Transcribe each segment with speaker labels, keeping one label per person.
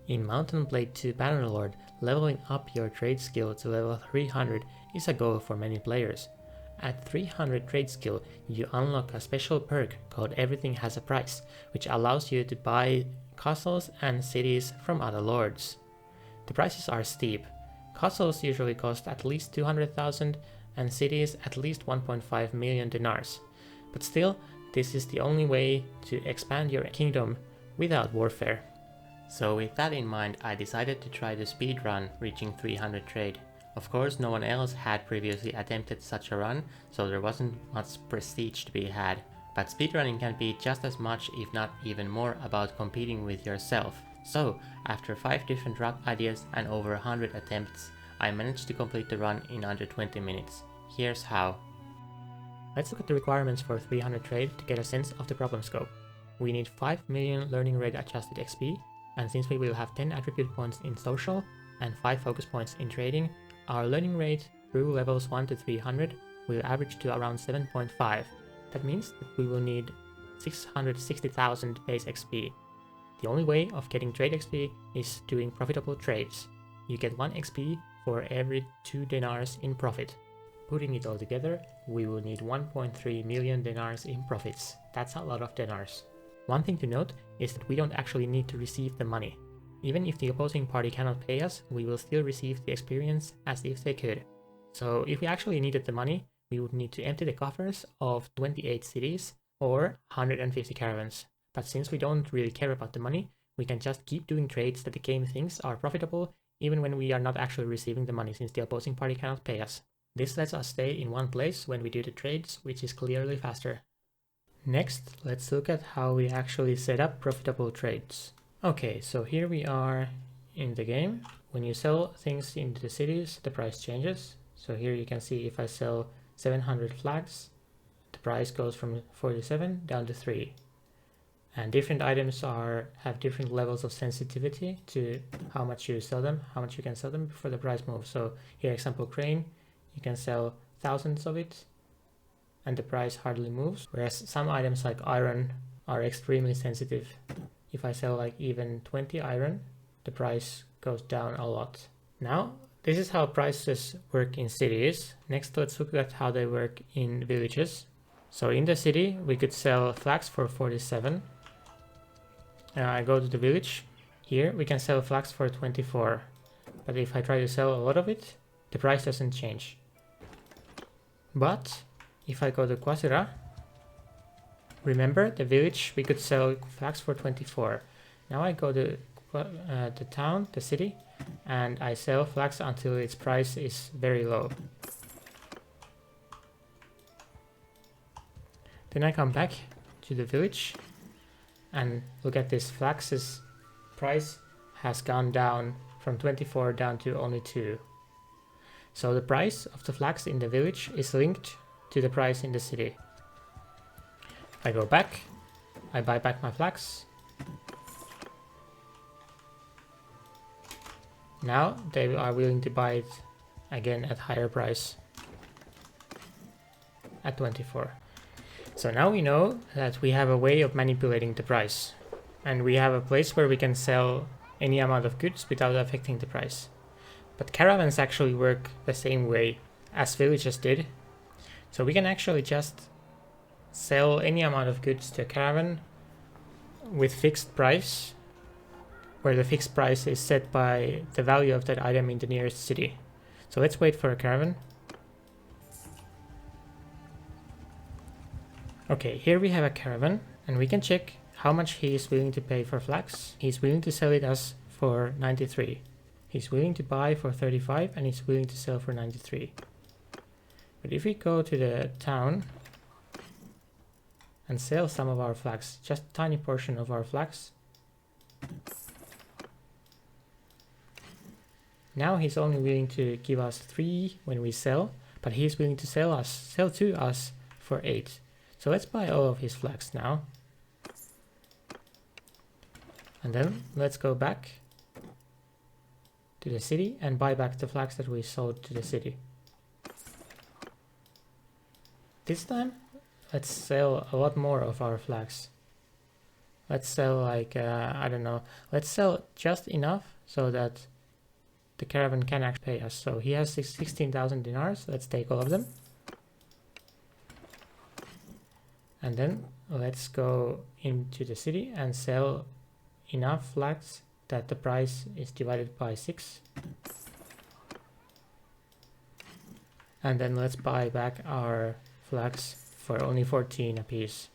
Speaker 1: In Mountain Blade 2 Bannerlord, leveling up your trade skill to level 300 is a goal for many players. At 300 trade skill, you unlock a special perk called Everything Has a Price, which allows you to buy castles and cities from other lords. The prices are steep. Castles usually cost at least 200,000 and cities at least 1.5 million dinars. But still, this is the only way to expand your kingdom without warfare. So with that in mind, I decided to try the speedrun reaching 300 trade. Of course, no one else had previously attempted such a run, so there wasn't much prestige to be had. But speedrunning can be just as much, if not even more, about competing with yourself. So, after 5 different run ideas and over 100 attempts, I managed to complete the run in under 20 minutes. Here's how. Let's look at the requirements for 300 trade to get a sense of the problem scope. We need 5 million learning rate adjusted XP, and since we will have 10 attribute points in social and 5 focus points in trading, our learning rate through levels 1 to 300 will average to around 7.5. That means that we will need 660,000 base XP. The only way of getting trade XP is doing profitable trades. You get 1 XP for every 2 dinars in profit. Putting it all together, we will need 1.3 million dinars in profits. That's a lot of dinars. One thing to note is that we don't actually need to receive the money. Even if the opposing party cannot pay us, we will still receive the experience as if they could. So if we actually needed the money, we would need to empty the coffers of 28 cities or 150 caravans. But since we don't really care about the money, we can just keep doing trades that the game thinks are profitable even when we are not actually receiving the money, since the opposing party cannot pay us. This lets us stay in one place when we do the trades, which is clearly faster. Next, let's look at how we actually set up profitable trades. Okay, so here we are in the game. When you sell things into the cities, the price changes. So here you can see if I sell 700 flags, the price goes from 47 down to 3. And different items have different levels of sensitivity to how much you sell them, how much you can sell them before the price moves. So here, example crane, you can sell thousands of it and the price hardly moves, whereas some items like iron are extremely sensitive. If I sell like even 20 iron, the price goes down a lot. Now, this is how prices work in cities. Next, let's look at how they work in villages. So in the city, we could sell flax for 47. I go to the village. Here, we can sell flax for 24. But if I try to sell a lot of it, the price doesn't change. But if I go to Quasira, remember the village, we could sell flax for 24. Now I go to the town, the city, and I sell flax until its price is very low. Then I come back to the village and look at this. Flax's price has gone down from 24 down to only 2. So the price of the flax in the village is linked to the price in the city. I go back, I buy back my flax. Now they are willing to buy it again at higher price, at 24. So now we know that we have a way of manipulating the price, and we have a place where we can sell any amount of goods without affecting the price. But caravans actually work the same way as villages did. So we can actually just sell any amount of goods to a caravan with fixed price, where the fixed price is set by the value of that item in the nearest city. So let's wait for a caravan. Okay, here we have a caravan, and we can check how much he is willing to pay for flax. He's willing to sell it us for 93. He's willing to buy for 35, and he's willing to sell for 93. But if we go to the town and sell some of our flax, just a tiny portion of our flax, now he's only willing to give us 3 when we sell, but he's willing to sell to us for 8. So let's buy all of his flax now. And then let's go back to the city and buy back the flax that we sold to the city. This time, let's sell a lot more of our flax. Let's sell like, I don't know, let's sell just enough so that the caravan can actually pay us. So he has 16,000 dinars. Let's take all of them. And then let's go into the city and sell enough flags that the price is divided by 6. And then let's buy back our flags for only 14 apiece.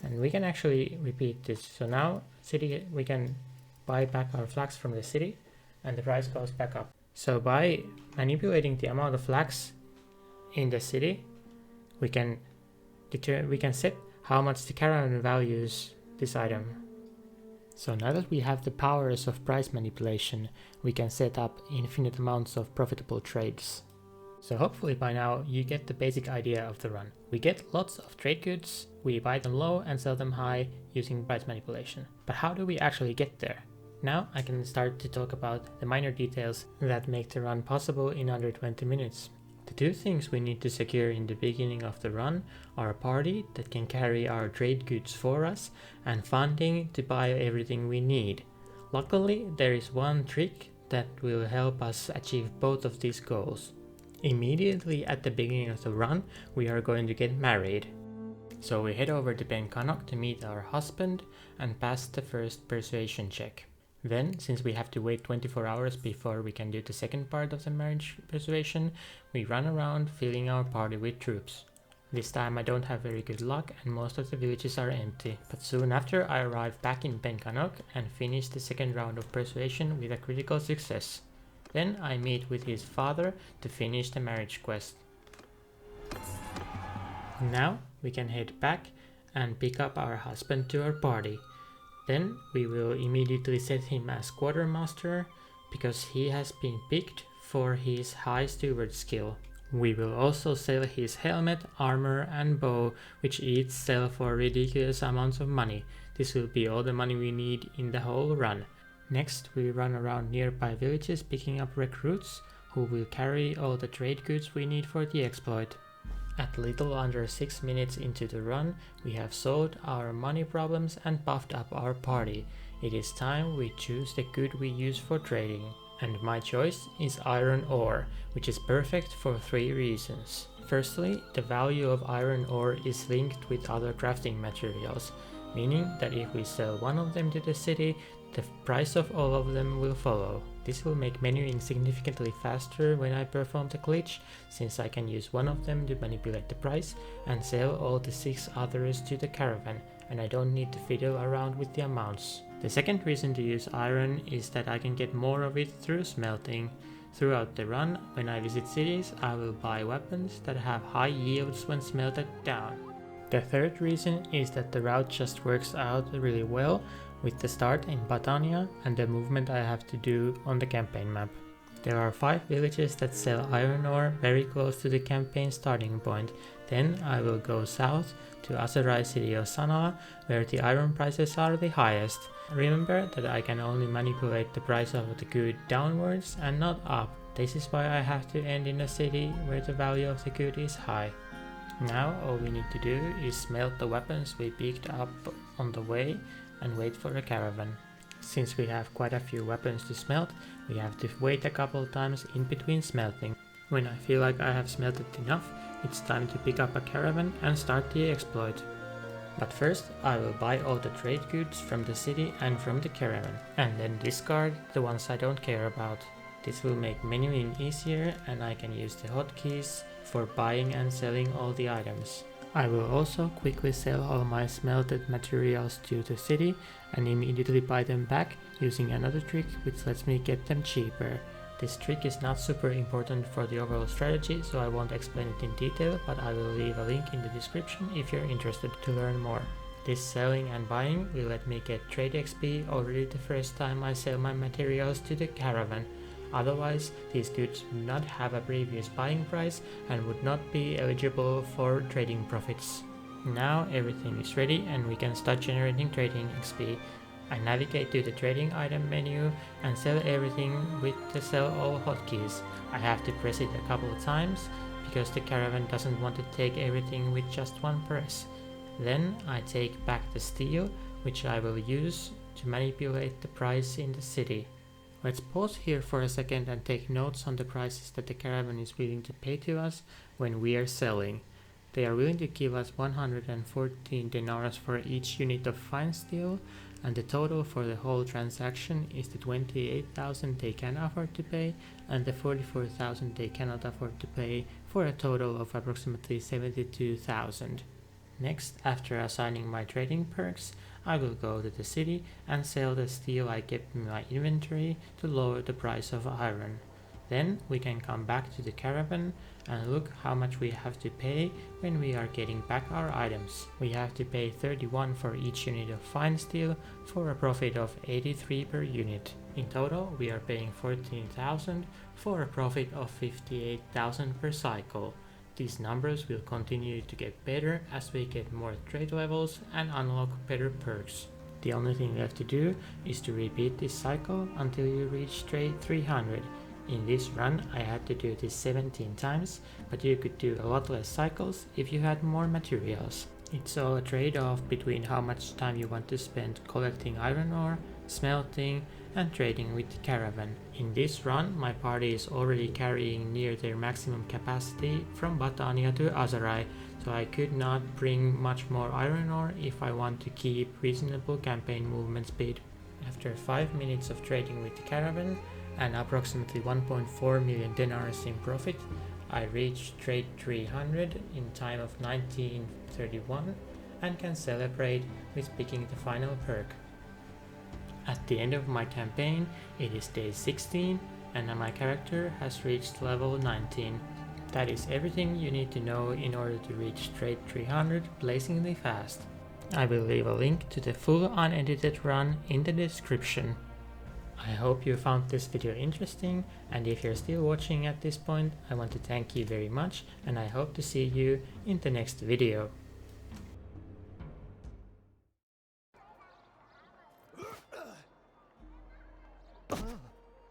Speaker 1: And we can actually repeat this. So now city, we can buy back our flags from the city and the price goes back up. So by manipulating the amount of flags in the city, we can set how much the caravan values this item. So now that we have the powers of price manipulation, we can set up infinite amounts of profitable trades. So hopefully by now you get the basic idea of the run. We get lots of trade goods, we buy them low and sell them high using price manipulation. But how do we actually get there? Now I can start to talk about the minor details that make the run possible in under 20 minutes. The two things we need to secure in the beginning of the run are a party that can carry our trade goods for us and funding to buy everything we need. Luckily, there is one trick that will help us achieve both of these goals. Immediately at the beginning of the run, we are going to get married. So we head over to Bannerlord to meet our husband and pass the first persuasion check. Then, since we have to wait 24 hours before we can do the second part of the marriage persuasion, we run around filling our party with troops. This time I don't have very good luck and most of the villages are empty, but soon after I arrive back in Bannerlord and finish the second round of persuasion with a critical success. Then I meet with his father to finish the marriage quest. Now we can head back and pick up our husband to our party. Then we will immediately set him as quartermaster because he has been picked for his high steward skill. We will also sell his helmet, armor and bow, which each sell for ridiculous amounts of money. This will be all the money we need in the whole run. Next we run around nearby villages picking up recruits who will carry all the trade goods we need for the exploit. At little under 6 minutes into the run, we have solved our money problems and buffed up our party. It is time we choose the good we use for trading. And my choice is iron ore, which is perfect for 3 reasons. Firstly, the value of iron ore is linked with other crafting materials, meaning that if we sell one of them to the city, the price of all of them will follow. This will make menuing significantly faster when I perform the glitch, since I can use one of them to manipulate the price and sell all the 6 others to the caravan, and I don't need to fiddle around with the amounts. The second reason to use iron is that I can get more of it through smelting. Throughout the run, when I visit cities, I will buy weapons that have high yields when smelted down. The third reason is that the route just works out really well with the start in Batania and the movement I have to do on the campaign map. There are 5 villages that sell iron ore very close to the campaign starting point. Then I will go south to Aserai city of Sanala, where the iron prices are the highest. Remember that I can only manipulate the price of the good downwards and not up. This is why I have to end in a city where the value of the good is high. Now all we need to do is smelt the weapons we picked up on the way and wait for a caravan. Since we have quite a few weapons to smelt, we have to wait a couple times in between smelting. When I feel like I have smelted enough, it's time to pick up a caravan and start the exploit. But first I will buy all the trade goods from the city and from the caravan, and then discard the ones I don't care about. This will make menuing easier and I can use the hotkeys for buying and selling all the items. I will also quickly sell all my smelted materials to the city and immediately buy them back using another trick which lets me get them cheaper. This trick is not super important for the overall strategy, so I won't explain it in detail, but I will leave a link in the description if you're interested to learn more. This selling and buying will let me get trade XP already the first time I sell my materials to the caravan. Otherwise, these goods would not have a previous buying price and would not be eligible for trading profits. Now everything is ready and we can start generating trading XP. I navigate to the trading item menu and sell everything with the sell all hotkeys. I have to press it a couple of times because the caravan doesn't want to take everything with just one press. Then I take back the steel, which I will use to manipulate the price in the city. Let's pause here for a second and take notes on the prices that the caravan is willing to pay to us when we are selling. They are willing to give us 114 dinars for each unit of fine steel, and the total for the whole transaction is the 28,000 they can afford to pay and the 44,000 they cannot afford to pay, for a total of approximately 72,000. Next, after assigning my trading perks, I will go to the city and sell the steel I kept in my inventory to lower the price of iron. Then we can come back to the caravan and look how much we have to pay when we are getting back our items. We have to pay 31 for each unit of fine steel for a profit of 83 per unit. In total, we are paying 14,000 for a profit of 58,000 per cycle. These numbers will continue to get better as we get more trade levels and unlock better perks. The only thing left to do is to repeat this cycle until you reach trade 300. In this run I had to do this 17 times, but you could do a lot less cycles if you had more materials. It's all a trade-off between how much time you want to spend collecting iron ore, smelting, and trading with the caravan. In this run my party is already carrying near their maximum capacity from Batania to Azarai, so I could not bring much more iron ore if I want to keep reasonable campaign movement speed. After 5 minutes of trading with the caravan and approximately 1.4 million dinars in profit, I reached trade 300 in time of 1931 and can celebrate with picking the final perk. At the end of my campaign, it is day 16 and my character has reached level 19. That is everything you need to know in order to reach trade 300 blazingly fast. I will leave a link to the full unedited run in the description. I hope you found this video interesting, and if you're still watching at this point, I want to thank you very much and I hope to see you in the next video.